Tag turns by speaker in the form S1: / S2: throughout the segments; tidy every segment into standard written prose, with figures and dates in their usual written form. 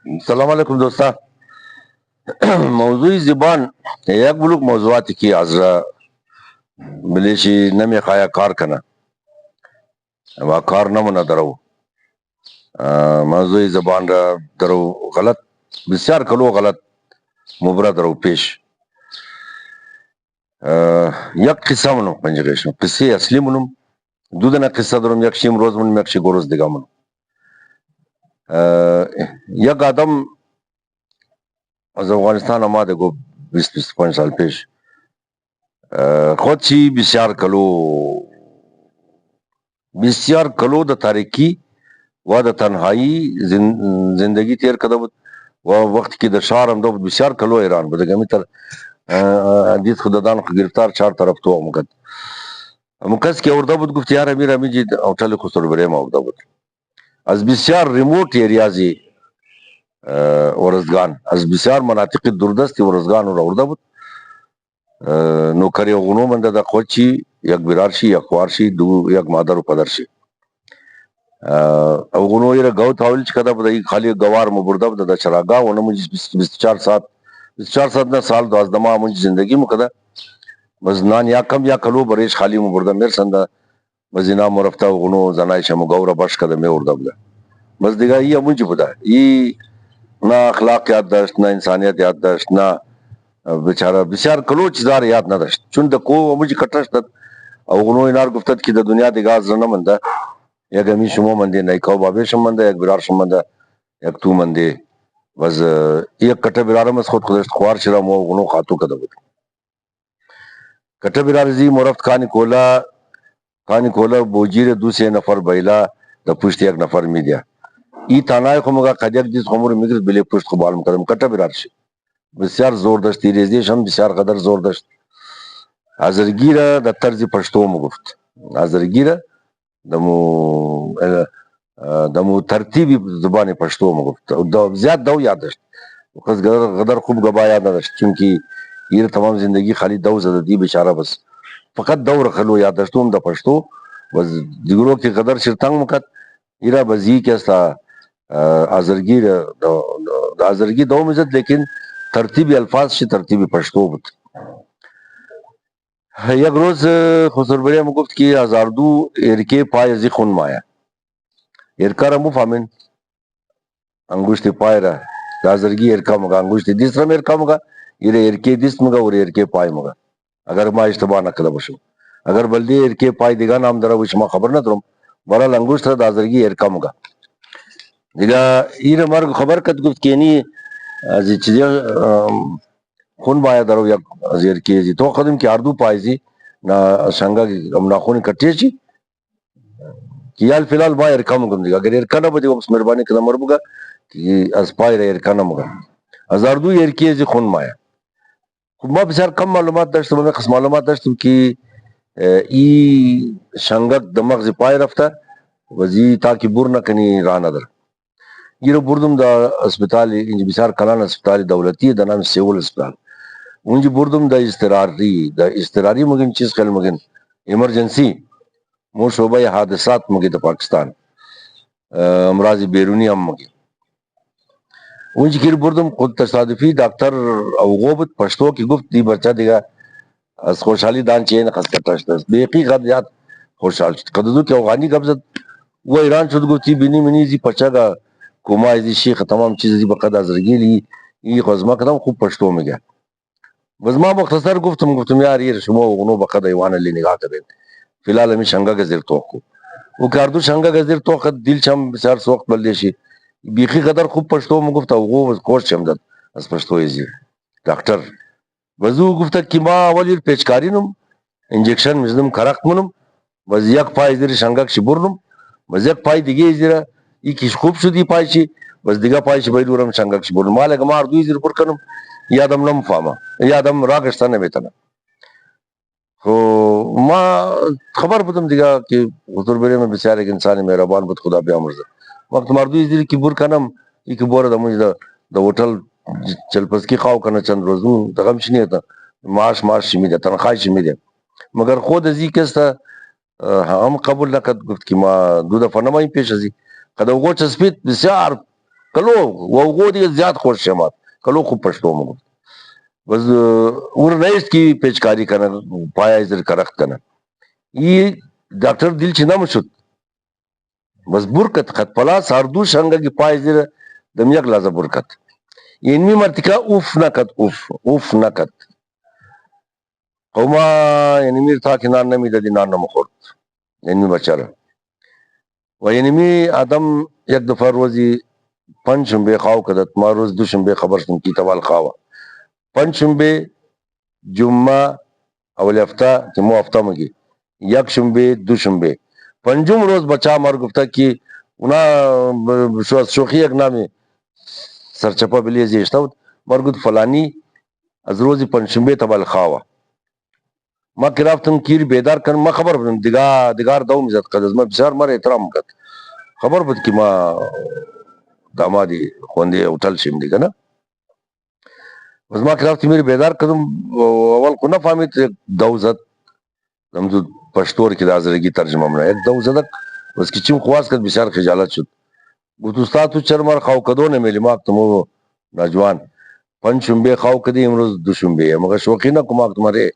S1: سلام علیکم دوستا. موضوعی زبان یک بلوک موضوعاتی کی ازرا بلیشی نمی خوایا کار کنه و کار نمونه درو موضوعی زبان را درو غلط بسیار کلو غلط مبرا درو پیش یک قصه منو پنجگیشم قصه اصلی منم دودنا قصه درم یک شیم روز منم یک شی گروز دیگه منم یک آدم از افغانستان آمده گو 20-25 سال پیش خودشی بسیار کلو د تاریکی و د تنهایی زندگی تیر کرده بود و وقتی که در شهر هم بود بسیار کلو ایران بود گمی تر دید خدادان گرفتار چهار طرف تو مکد مکس که ارده بود گفت یار امیر امی جی اوتل خسرو بریم ارده بود از بسیار ریموت ایریازی ورزگان از بسیار مناطق دوردستی ورزگان ارده بود نوکری غنو منده دا خودشی یک برارشی یک خوارشی دو یک مادر و پدرشی او غنو یره گاو تاول چې کده په خالی گوار مو برده د چراغا ونه مو 24 ساعت نه سال دو از دما مو زندگی مو کده بس نان یا کم یا کلو بریش خالی مو برده مر سنده مزینا مو رفته غنو زنای شمو گوره باش کده می ورده بله بس دیگه ای مونږ بوده ای نه اخلاق یاد داشت نه انسانیت یاد داشت نه بیچاره بسیار کلو چیزار یاد نداشت چون د کو مونږ کټشت او غنو اینار گفتد که د دنیا دیگه از نه منده یک امی شما منده نیکاو بابه شما منده یک برار شما منده یک تو منده بس یک کٹه برارم از خودش خوار شرا مو غنو خاتو کده بود کٹه برار زی مرفت کانی کولا بوجیر دو سه نفر بیلا د پشت یک نفر میدیا ای تانای خمگا قدیک دیز خمور میگرد بلی پشت خبالم کردم کٹه برار شی بسیار زور داشت تیریزیش هم بسیار قدر زور داشت ازرگیره د طرز پشتو مو گفت ازرگیره دمو ترتیبی زبان پشتو مو گفت زیاد دو یاد داشت خود قدر خوب گبا یاد نداشت چونکی یہ تمام زندگی خالی دو زده دی بیچاره بس فقط دو رخلو یاد داشتوم د پشتو بس دیگرو کی قدر شرطنگ مکت ایرا بزی کیستا آزرگی د آزرگی دو مزد لیکن ترتیبی الفاظ شی ترتیبی پشتو بود یک روز خسر بریا مو گفت کی هزاردو ارکه پای زی خون مایا ارکا را مو فامن انگوشت پای را دازرگی ارکا مگا انگوشت دیس را ارکا مگا یہ ارکے دیس مگا اور ارکے پای مگا اگر ما اشتباه نکده باشم اگر بلدی ارکے پای دیگه نام داره وش ما خبر ندارم برال انگوشت را دازرگی ارکا مگا دیگه این مرگ خبر کد گفت که نی از چیزی خون بایا درو یک از ارکے زی تو خدم که اردو پای زی نا شنگا امنا خونی کٹی چی کیال فیلال با ارکا مگم دیگه اگر ارکا نبا دیگه بس مهربانی کده مربوگا که از پای را ارکا نمگا از اردو ارکے زی خون مایا ما بسیار کم معلومات داشتم من قسم معلومات داشتم که ای شنگک د مغز پای رفته وزی تاکی بور نکنی راه ندر گیرو بردم دا اسپتال انجی بسیار کلان اسپتال دولتی دا نام سیول اسپتال اونجی بردم دا استراری مگن چیز خیل مگن ایمرجنسی مو شعبہ حادثات مگی دا پاکستان امراض بیرونی هم مگی اونجی گیر بردم خود تصادفی دکتر او غوبت پشتو کی گفت دی بچہ دیگا از خوشحالی دان چین خس کٹاشت است بیقی غد یاد خوشحال شد قددو که افغانی قبضت و ایران شد گفتی بینی منی زی پچا گا کوما زی شیخ تمام چیز زی بقد از رگیلی ای خزما کدام خوب پشتو میگه بس ما مختصر گفتم یار یہ شما اونو بقد ایوان لی نگاه کرین فی الحال ہمیں شنگا گزیر توقو وہ کاردو شنگا گزیر توقع دل چم بسیار سوقت بلدیشی بیخی قدر خوب پشتو مو گفت او کوش چمدد از پشتو ازی ڈاکٹر وضو گفت کی ما اولی پیچکارینم انجکشن مزدم کرخت منم بس یک پای زیر شنگک شی برنم بس یک پای دیگه زیر یکی خوب شدی پای شی بس دیگه پای شی بیدورم شنگک شی برنم مالک ما اردوی زیر پر کنم یادم نم فاما یادم راگشتن نمیتنم خو ما خبر بودم دیگه که حضور بریم بسیار ایک انسانی مهربان بود خدا بیامرزه وقت مردوی زیر کی بر کنم یکی بور دموج دا ہوٹل چلپسکی خواو کنه چند روزو دغم شنیه تا معاش شمیده تنخواهی شمیده مگر خود ازی کستا هم قبول نکد گفت که ما دو دفعه نمایی پیش ازی قد اوگو چسبید بسیار کلو وغو دی زیات خوش شمات کلو خوب پشتو مگو بس ور نیست کی پیچکاری کنه پایا ازر کرخت کنه ای ڈاکٹر دل چی نمشد بس برکت خط پلا ساردو شنگا کی پای ازر دم یک لازا برکت اینمی مرتکا اوف نکت اوف نکت قوما اینمی تا که نان نمی دادی نان نمخورد اینمی بچاره و اینمی آدم یک دفعه روزی پنجشنبه خواو کدت ما روز دوشنبه خبر شدم کی توال خواوا پنجشنبه جمعه اول هفته که مو هفته مگی یک شنبه دوشنبه پنجم روز بچا مار گفتا کی اونا شوخی یک نامی سرچپا بلی زیشتا بود مار گفت فلانی از روزی پنجشنبه توال خواوا ما که رفتم کیر بیدار کنم ما خبر بودم دیگار دو میزد قدز ما بسیار مر احترام کرد خبر بود که ما دامادی خونده اوتل شیم دیگه نه بس ما که رفتم میری بیدار کردم اول کو نفهمید دو زد دمزو پشتور که دازرگی ترجمه منه یک دو زدک بس که چیم خواست کرد بسیار خجالت شد گفت استاد تو چرا مر خواو کدو نمیلی ما تمو ناجوان پنجشنبه خواو کدی امروز دوشنبه مگر شوخی نکم تمہارے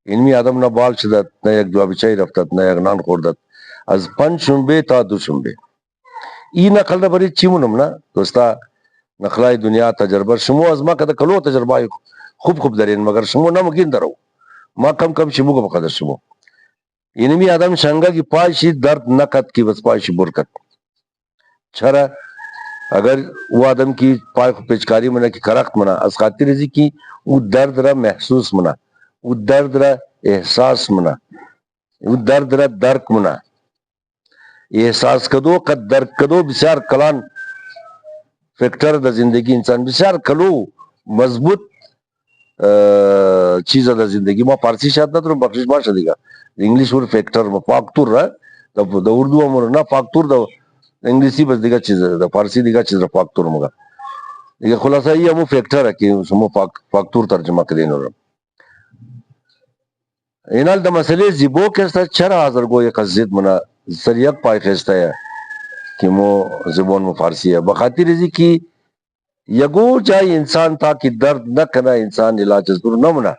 S1: اینمی آدم نه بال شدت نه یک جوابی چای رفتت نه یک نان خوردت از پنجشنبه تا دوشنبه این نقل بری چیمونم نه دوستا نخلای دنیا تجربه شمو از ما کده کلو تجربه خوب دارین مگر شمو نمگین درو ما کم شمو کو بقدر شمو اینمی آدم شنگا کی پایشی درد نکت کی بس پایشی برکت چھرا اگر وہ آدم کی پای پیچکاری منا کی کرخت منا از خاطر ازی کی وہ درد را محسوس منا وہ درد را احساس منا وہ درد را درک منا احساس کدو قد درک کدو بسیار کلان فیکٹر دا زندگی انسان بسیار کلو مضبوط چیز دا زندگی ما فارسی شاید ندارم بخشش ما شدیگا انگلیش ور فیکٹر ما فاکتور را دا اردو امور نا فاکتور دا انگلیسی بس دیگا چیز دا فارسی دیگا چیز را فاکتور مگا دیگا خلاصہ یہ ہمو فیکٹر ہے کہ سمو فاکتور ترجمہ کرین ہو رہا اینال دا مسئلے زیبو کستا چرا حاضر گو یک قصد منا سر یک پای خیستا ہے کہ مو زبون مو فارسی ہے بخاطر ازی کی یگو جای انسان تا کی درد نہ کنا انسان علاج ضرور نہ منا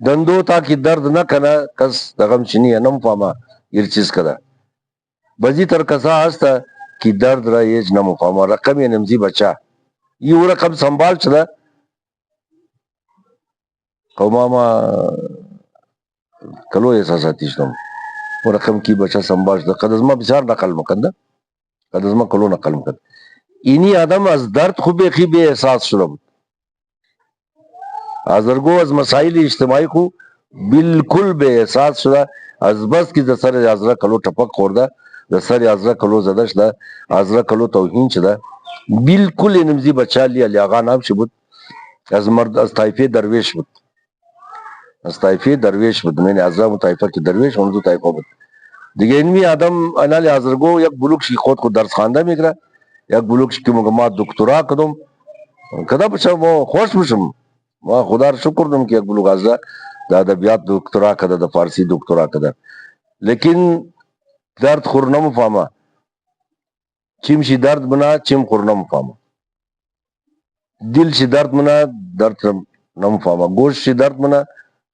S1: دندو تا کی درد نہ کنا کس دغم شنی نم فاما یر چیز کدا بزی تر کسا ہستا کی درد را ایج نم فاما رقم نمزی بچا یہ رقم سنبھال چلا قوماما کلو احساساتی شنم وہ رقم کی بچا سنبھال چلا قدزما بسیار نقل مکند قدزما کلو نقل مکند اینی آدم از درد خوب بے احساس شرب آزرگو از مسائل اجتماعی کو بالکل بے احساس شدہ از بس کی دسر ازرہ کلو ٹپک خوردہ دسر ازرہ کلو زدش دا ازرہ کلو توہین شدہ بالکل انمزی بچا لیا لیاغا نام شبت از مرد از طائفے درویش بت از طائفے درویش بت میں نے ازرہ مطائفہ کی درویش اندو طائفہ بت دیگه انمی آدم انال ازرگو یک بلوک شی خود درس خانده میگرہ یک بلوک شی که ما دکترا کدم کدا بچه ما خوش بشم ما خدا رو شکر دم که یک بلوک ازده دا ادبیات دکترا کده دا فارسی دکترا کده لیکن درد خور نمفاما چیم شی درد بنا چیم خور نمفاما دل شی درد بنا درد نمفاما گوشت شی درد بنا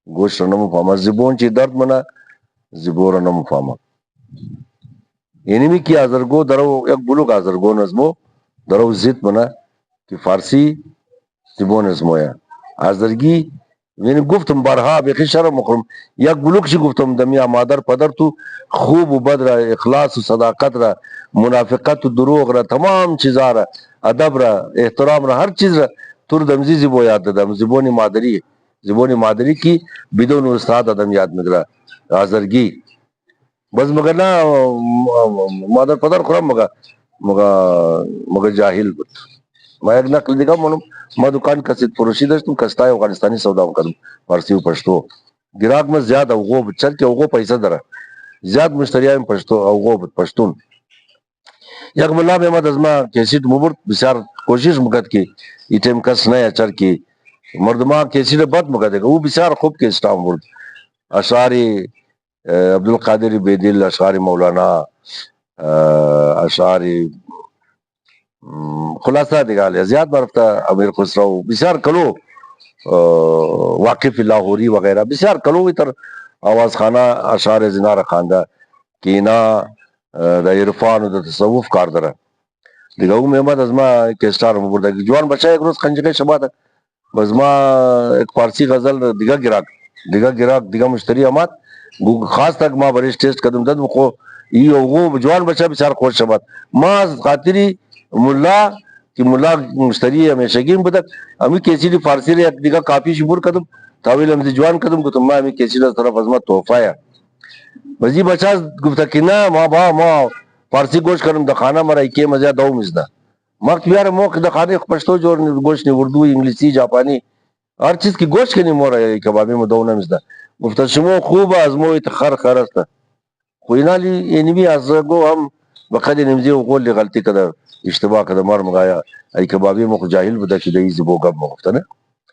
S1: گوشت نمفاما زبون شی درد بنا زبور نمفاما اینمی کی آزرگو درو یک بلوک آزرگو نظمو درو زید بنا که فارسی زبون نظمویا آزرگی یعنی گفتم بارها بیخی شرم مخرم یک بلوکشی گفتم دمیا مادر پدر تو خوب و بد را اخلاص و صداقت را منافقت و دروغ را تمام چیزا را ادب را احترام را ہر چیز را تور دمزی زبو یاد دادم زبون مادری کی بدون استاد ادم یاد مگرا آزرگی بس مگر نا مادر پدر خورم مگر جاہل بود ما یک نقل دیگه منم ما دکان کسید فروشی داشتم کستای افغانستانی سودا میکردم فارسی و پشتو گراک ما زیاد اوغو چل که اوغو پیسه داره زیاد مشتریان پشتو اوغو پشتون یک ملا محمد از ما کیسید مبرد بسیار کوشش مکد که ایتیم کس نه اچر که مردما کیسید بد مکده او بسیار خوب کیسید مبرد اشعار عبدالقادر بیدل اشعار مولانا اشعار خلاصه دیگه زیاد برفته امیر خسرو بسیار کلو واقف لاهوری وغیرہ بسیار کلو تر آواز خانه اشعار زینار خوانده که اینا د عرفان و د تصوف کار داره دیگه او محمد از ما که استار مبرده جوان بچه یک روز خنجقه شبا ده بس ما ایک فارسی غزل دیگه گراک دیگه مشتری آمد خاص تک ما برش ٹیسٹ کردم داد خو ایو جوان بچه بسیار خوش شباد ما از خاطری ملا که ملا مشتری همیشگیم بودک امی کسی فارسی ری دیگه کافی شبور کردم تاویل همزی جوان کردم گفتم ما امی کسی از طرف از ما تحفه ہے بس یہ بچہ گفتا کہ نا ما فارسی گوش کردم د خانه مرا ایکی مزه دو مزده ما بیار موقع د خانه پشتو جور گوش نی اردو انگلیسی جاپانی هر چیز کی گوش کنی مورا کبابی مو دو نمزده گفتا شما خوب از مو اتخار خرسته خو اینالی اینمی از گو هم بقدر نمزی و قول لی غلطی کده اشتباه کده مار مگایا ای کبابی مو جاهل بوده که دیزی بو گب مو گفتا نه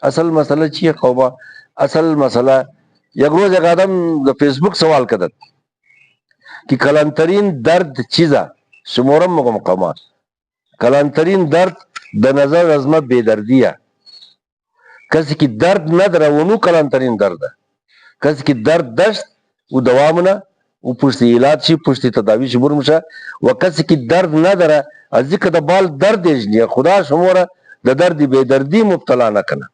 S1: اصل مسئله چیه خوبا اصل مسئله یک روز یک آدم د فیسبوک سوال کده که کلانترین درد چیزه شمورم مگم قمار کلانترین درد د نظر از ما بیدردیه کسی که درد نداره ونو کلانترین درده کسی که درد داشت او دوامونه او پشتی علاج شي پشتی تداوی شي برمشه و کسی که درد نداره از ذکر د بال درد اجنیه خدا شموره د درد بیدردی مبتلا نکنه